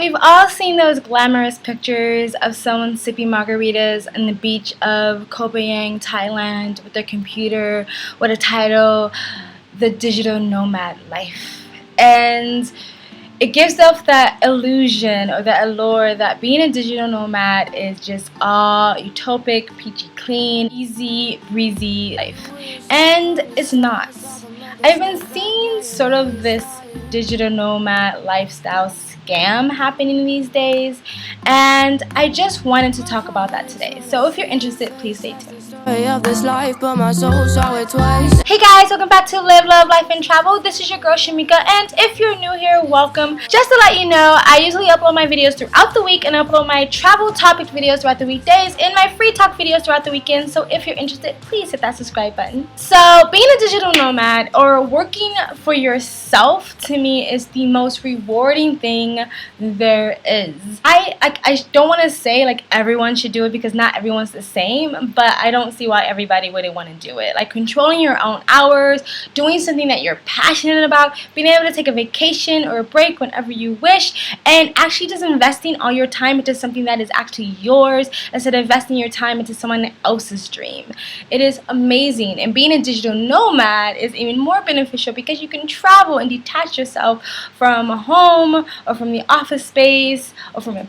we've all seen those glamorous pictures of someone sipping margaritas on the beach of Koh Phangan, Thailand, with their computer, with a title, The Digital Nomad Life. And it gives off that illusion or that allure that being a digital nomad is just all utopic, peachy clean, easy, breezy life. And it's not. I've been seeing sort of this digital nomad lifestyle scam happening these days, and I just wanted to talk about that today. So if you're interested, please stay tuned. Hey guys, welcome back to Live, Love, Life, and Travel. This is your girl Shamika, and if you're new here, welcome. Just to let you know, I usually upload my videos throughout the week and upload my travel topic videos throughout the weekdays and my free talk videos throughout the weekend. So if you're interested, please hit that subscribe button. So being a digital nomad or working for yourself, to me, is the most rewarding thing there is. I don't want to say like everyone should do it because not everyone's the same, but I don't see why everybody wouldn't want to do it. Like controlling your own hours, doing something that you're passionate about, being able to take a vacation or a break whenever you wish, and actually just investing all your time into something that is actually yours instead of investing your time into someone else's dream. It is amazing, and being a digital nomad is even more beneficial because you can travel and detach yourself from a home or from the office space or from a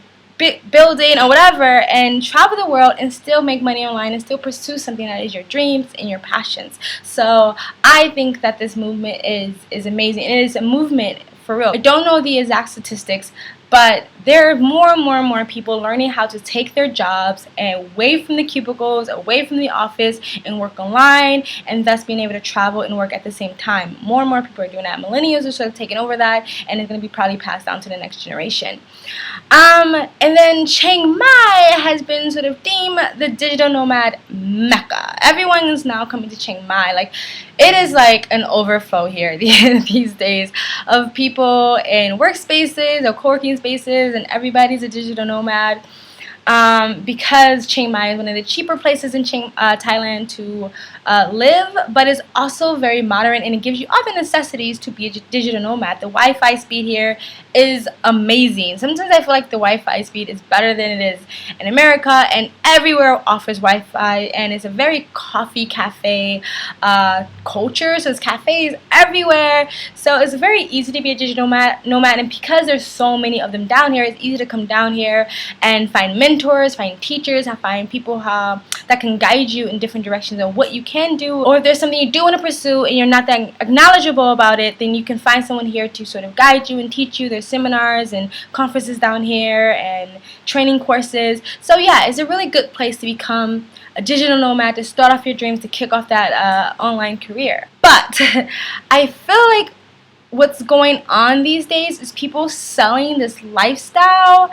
building or whatever, and travel the world and still make money online and still pursue something that is your dreams and your passions. So I think that this movement is amazing. It is a movement for real. I don't know the exact statistics, but there are more and more people learning how to take their jobs and away from the cubicles, away from the office, and work online, and thus being able to travel and work at the same time. More and more people are doing that. Millennials are sort of taking over that, and it's going to be probably passed down to the next generation. And then Chiang Mai has been sort of deemed the digital nomad mecca. Everyone is now coming to Chiang Mai. Like, it is like an overflow here these days of people in workspaces or co-working spaces, and everybody's a digital nomad because Chiang Mai is one of the cheaper places in Thailand to live, but it's also very modern, and it gives you all the necessities to be a digital nomad. The Wi-Fi speed here is amazing. Sometimes I feel like the Wi-Fi speed is better than it is in America, and everywhere offers Wi-Fi, and it's a very coffee cafe culture, so there's cafes everywhere, so it's very easy to be a digital nomad, and because there's so many of them down here, it's easy to come down here and find mentors, find teachers, and find people that can guide you in different directions of what you can do, or if there's something you do want to pursue and you're not that knowledgeable about it, then you can find someone here to sort of guide you and teach you. There's seminars and conferences down here and training courses. So yeah, it's a really good place to become a digital nomad, to start off your dreams, to kick off that online career. But I feel like what's going on these days is people selling this lifestyle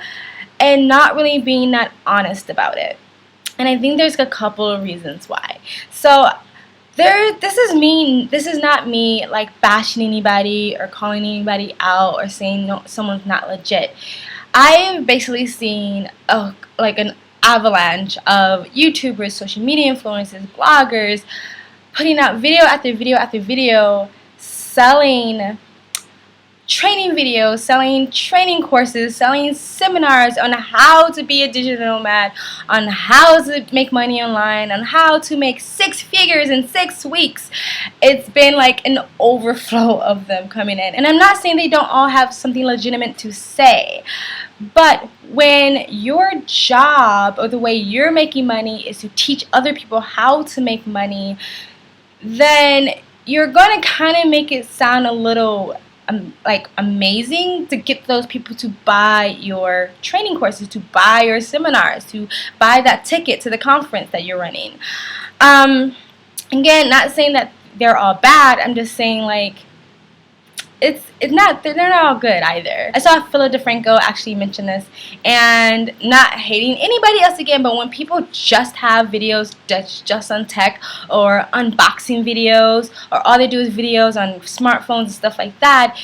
and not really being that honest about it. And I think there's a couple of reasons why. So this is not me like bashing anybody or calling anybody out or saying no, someone's not legit. I've basically seen like an avalanche of YouTubers, social media influencers, bloggers putting out video after video after video selling training videos, selling training courses, selling seminars on how to be a digital nomad, on how to make money online, on how to make 6 figures in 6 weeks. It's been like an overflow of them coming in. And I'm not saying they don't all have something legitimate to say, but when your job or the way you're making money is to teach other people how to make money, then you're going to kind of make it sound a little like amazing to get those people to buy your training courses, to buy your seminars, to buy that ticket to the conference that you're running. Again, not saying that they're all bad. I'm just saying like it's not, they're not all good either. I saw Philo DeFranco actually mention this, and not hating anybody else again, but when people just have videos that's just on tech or unboxing videos, or all they do is videos on smartphones and stuff like that,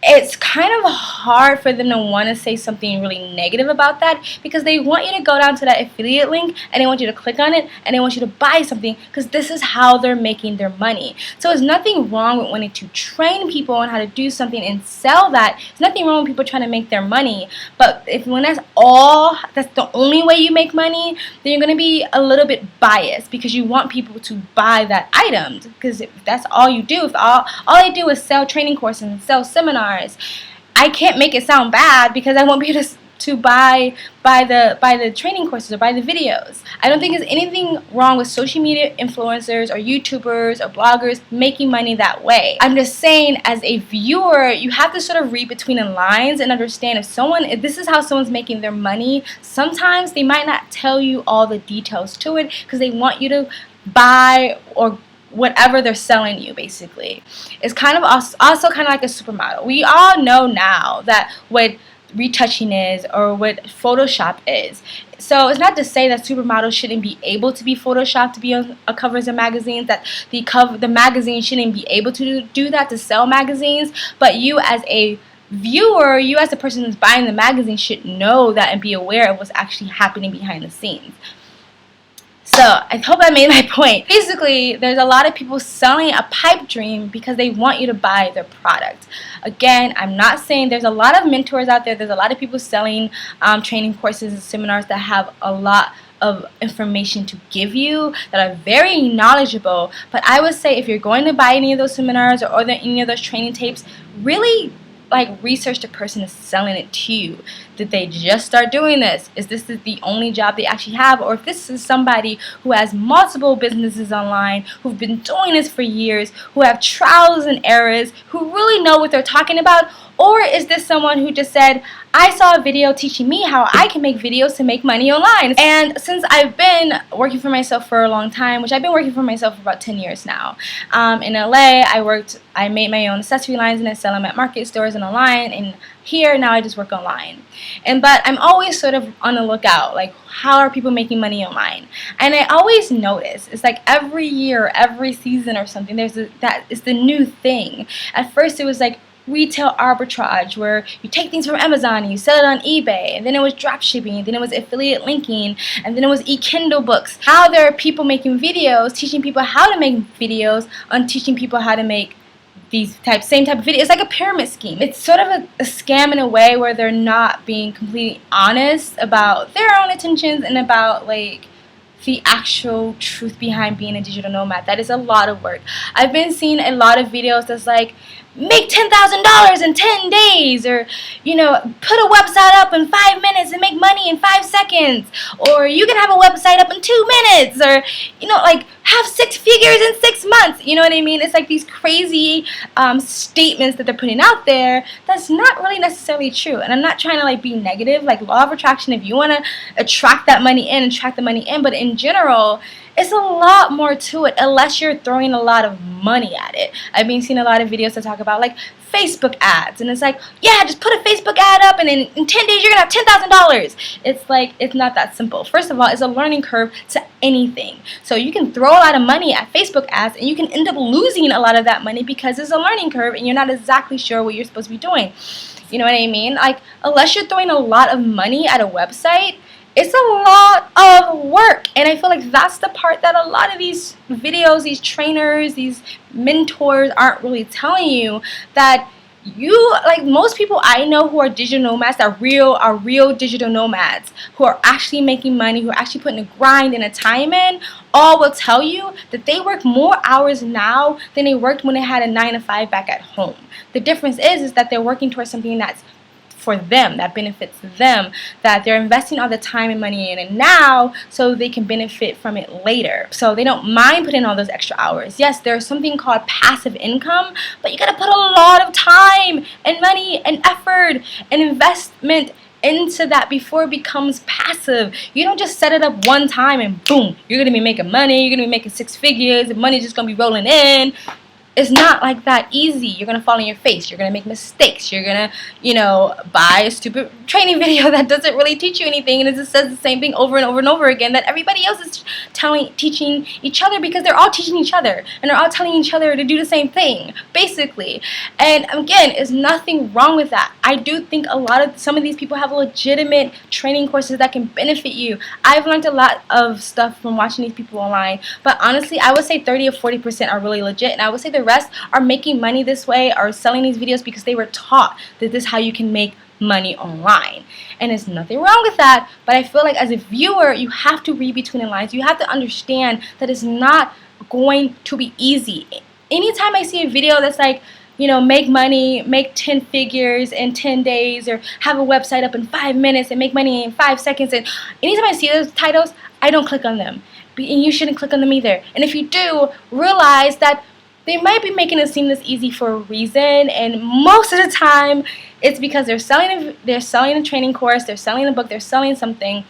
it's kind of hard for them to want to say something really negative about that, because they want you to go down to that affiliate link and they want you to click on it and they want you to buy something, because this is how they're making their money. So there's nothing wrong with wanting to train people on how to do something and sell that. There's nothing wrong with people trying to make their money. But when that's the only way you make money, then you're going to be a little bit biased, because you want people to buy that item. Because if that's all you do, if all I do is sell training courses and sell seminars, I can't make it sound bad, because I want people to buy the training courses or buy the videos. I don't think there's anything wrong with social media influencers or YouTubers or bloggers making money that way. I'm just saying, as a viewer, you have to sort of read between the lines and understand if this is how someone's making their money. Sometimes they might not tell you all the details to it, because they want you to buy or whatever they're selling you. Basically, it's kind of also kind of like a supermodel. We all know now that what retouching is or what Photoshop is. So it's not to say that supermodels shouldn't be able to be photoshopped to be on covers of magazines, that the magazine shouldn't be able to do that to sell magazines. But you as a viewer, you as the person who's buying the magazine, should know that and be aware of what's actually happening behind the scenes. So I hope I made my point. Basically, there's a lot of people selling a pipe dream because they want you to buy their product. Again, I'm not saying, there's a lot of mentors out there. There's a lot of people selling training courses and seminars that have a lot of information to give you, that are very knowledgeable. But I would say, if you're going to buy any of those seminars or any of those training tapes, really research the person that's selling it to you. Did they just start doing this? Is this the only job they actually have? Or if this is somebody who has multiple businesses online, who've been doing this for years, who have trials and errors, who really know what they're talking about? Or is this someone who just said, I saw a video teaching me how I can make videos to make money online? And since I've been working for myself for a long time, which I've been working for myself for about 10 years now, in LA, I made my own accessory lines and I sell them at market stores and online. And here, now I just work online. But I'm always sort of on the lookout, how are people making money online? And I always notice, it's like every year, every season or something, that is the new thing. At first it was retail arbitrage, where you take things from Amazon and you sell it on eBay, and then it was drop shipping, and then it was affiliate linking, and then it was Kindle books. Now there are people making videos, teaching people how to make videos, on teaching people how to make these same type of videos. It's like a pyramid scheme. It's sort of a scam in a way, where they're not being completely honest about their own intentions and about the actual truth behind being a digital nomad. That is a lot of work. I've been seeing a lot of videos that's make $10,000 in 10 days, or put a website up in 5 minutes and make money in 5 seconds, or you can have a website up in 2 minutes, or have 6 figures in 6 months. You know what I mean? It's these crazy statements that they're putting out there that's not really necessarily true. And I'm not trying to be negative. Law of attraction, if you want to attract that money in, attract the money in. But in general, it's a lot more to it, unless you're throwing a lot of money at it. I've been seeing a lot of videos that talk about Facebook ads, and it's yeah, just put a Facebook ad up and in 10 days you're gonna have $10,000. It's not that simple. First of all, it's a learning curve to anything. So you can throw a lot of money at Facebook ads and you can end up losing a lot of that money, because it's a learning curve and you're not exactly sure what you're supposed to be doing. You know what I mean? Unless you're throwing a lot of money at a website, it's a lot of work. And I feel that's the part that a lot of these videos, these trainers, these mentors aren't really telling you, that most people I know who are digital nomads, are real digital nomads, who are actually making money, who are actually putting a grind and a time in, all will tell you that they work more hours now than they worked when they had a 9 to 5 back at home. The difference is that they're working towards something that's for them, that benefits them, that they're investing all the time and money in it now so they can benefit from it later. So they don't mind putting in all those extra hours. Yes, there's something called passive income, but you gotta put a lot of time and money and effort and investment into that before it becomes passive. You don't just set it up one time and boom, you're gonna be making money, you're gonna be making 6 figures, and money's just gonna be rolling in. it's not like that easy. You're gonna fall on your face, you're gonna make mistakes, you're gonna, you know, buy a stupid training video that doesn't really teach you anything, and it just says the same thing over and over and over again that everybody else is teaching each other, because they're all teaching each other and they're all telling each other to do the same thing, basically. And again, there's nothing wrong with that. I do think some of these people have legitimate training courses that can benefit you. I've learned a lot of stuff from watching these people online, but honestly, I would say 30 or 40% are really legit, and I would say the rest are making money this way, or selling these videos because they were taught that this is how you can make money online. And there's nothing wrong with that, but I feel like as a viewer, you have to read between the lines. You have to understand that it's not going to be easy. Anytime I see a video that's like, you know, make money, make 10 figures in 10 days, or have a website up in 5 minutes and make money in 5 seconds, and anytime I see those titles, I don't click on them. And you shouldn't click on them either. And if you do, realize that they might be making it seem this easy for a reason, and most of the time it's because they're selling a training course, they're selling a book, they're selling something,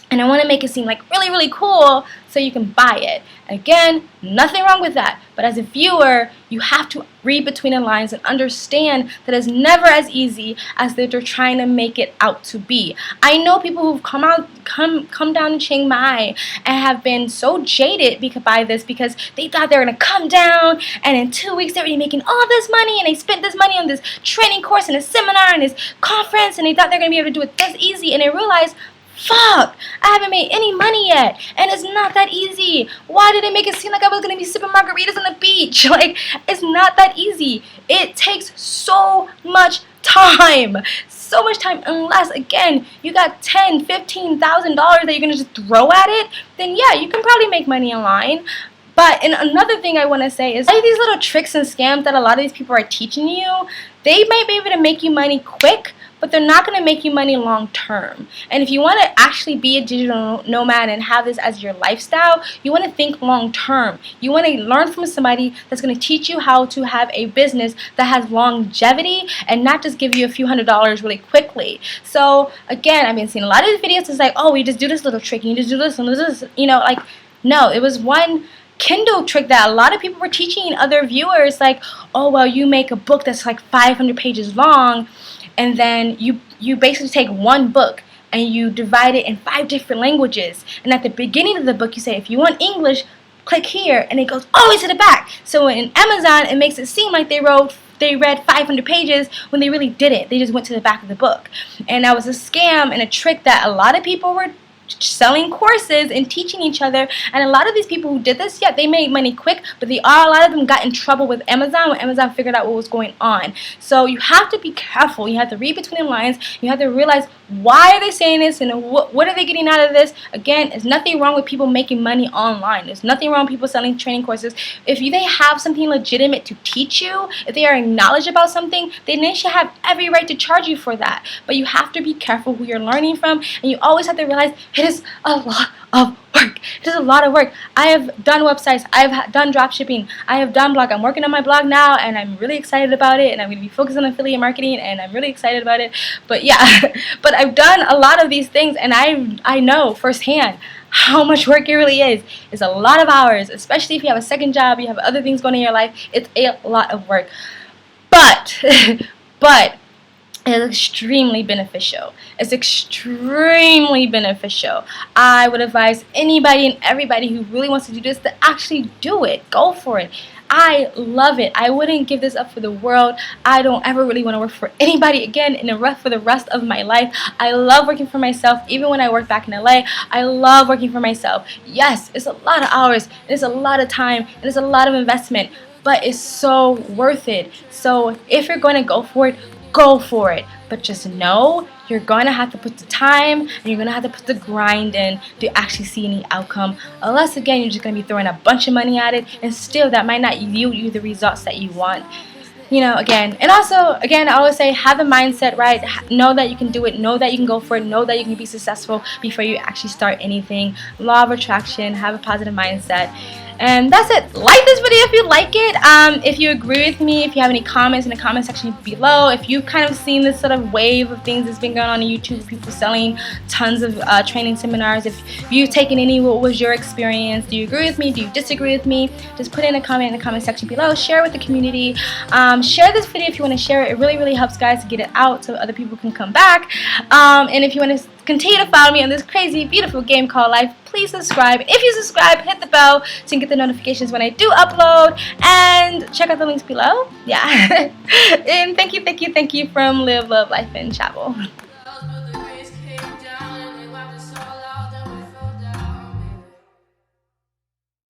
and I want to make it seem like really, really cool so you can buy it. Again, nothing wrong with that, but as a viewer, you have to read between the lines and understand that it's never as easy as they're trying to make it out to be. I know people who've come down to Chiang Mai and have been so jaded by this, because they thought they were going to come down and in 2 weeks they're already making all this money, and they spent this money on this training course and a seminar and this conference, and they thought they're going to be able to do it this easy, and they realized, fuck, I haven't made any money yet, and it's not that easy. Why did they make it seem like I was going to be sipping margaritas on the beach? Like, it's not that easy. It takes so much time. So much time. Unless, again, you got $10,000, $15,000 that you're going to just throw at it, then yeah, you can probably make money online. But and another thing I want to say is, all these little tricks and scams that a lot of these people are teaching you, they might be able to make you money quick, but they're not going to make you money long term. And if you want to actually be a digital nomad and have this as your lifestyle, you want to think long term. You want to learn from somebody that's going to teach you how to have a business that has longevity, and not just give you a few $100s really quickly. So again, I've been seeing a lot of these videos. It's like, oh, we just do this little trick, and you just do this and this, you know, like, no, it was one Kindle trick that a lot of people were teaching other viewers, like, oh, well, you make a book that's like 500 pages long, and then you basically take one book and you divide it in 5 different languages, and at the beginning of the book you say, if you want English, click here, and it goes all the way to the back. So in Amazon, it makes it seem like they read 500 pages when they really didn't. They just went to the back of the book. And that was a scam and a trick that a lot of people were selling courses and teaching each other. And a lot of these people who did this, yeah, they made money quick, but a lot of them got in trouble with Amazon when Amazon figured out what was going on. So you have to be careful. You have to read between the lines. You have to realize, why are they saying this, and what are they getting out of this? Again, there's nothing wrong with people making money online. There's nothing wrong with people selling training courses. If they have something legitimate to teach you, if they are acknowledged about something, then they should have every right to charge you for that. But you have to be careful who you're learning from, and you always have to realize it is a lot of work. It is a lot of work. I have done websites. I have done drop shipping. I have done blog. I'm working on my blog now, and I'm really excited about it, and I'm going to be focused on affiliate marketing, and I'm really excited about it. But yeah, but I've done a lot of these things, and I know firsthand how much work it really is. It's a lot of hours, especially if you have a second job, you have other things going on in your life. It's a lot of work. But it's extremely beneficial. It's extremely beneficial. I would advise anybody and everybody who really wants to do this to actually do it. Go for it. I love it. I wouldn't give this up for the world. I don't ever really want to work for anybody again for the rest of my life. I love working for myself. Even when I work back in LA, I love working for myself. Yes, it's a lot of hours, it's a lot of time, and it's a lot of investment, but it's so worth it. So if you're going to go for it, go for it. But just know you're going to have to put the time, and you're going to have to put the grind in to actually see any outcome. Unless, again, you're just going to be throwing a bunch of money at it, and still that might not yield you the results that you want. You know, again, and also, again, I always say, have the mindset right. Know that you can do it. Know that you can go for it. Know that you can be successful before you actually start anything. Law of attraction. Have a positive mindset. And that's it. Like this video if you like it. If you agree with me, if you have any comments in the comment section below, if you've kind of seen this sort of wave of things that's been going on YouTube, people selling tons of training seminars, if you've taken any, what was your experience? Do you agree with me? Do you disagree with me? Just put in a comment in the comment section below. Share it with the community. Share this video if you want to share it. It really, really helps guys to get it out so other people can come back. And if you want to continue to follow me on this crazy, beautiful game called life, please subscribe. If you subscribe, hit the bell so you can get the notifications when I do upload, and check out the links below. Yeah. And thank you from Live, Love, Life, and Travel.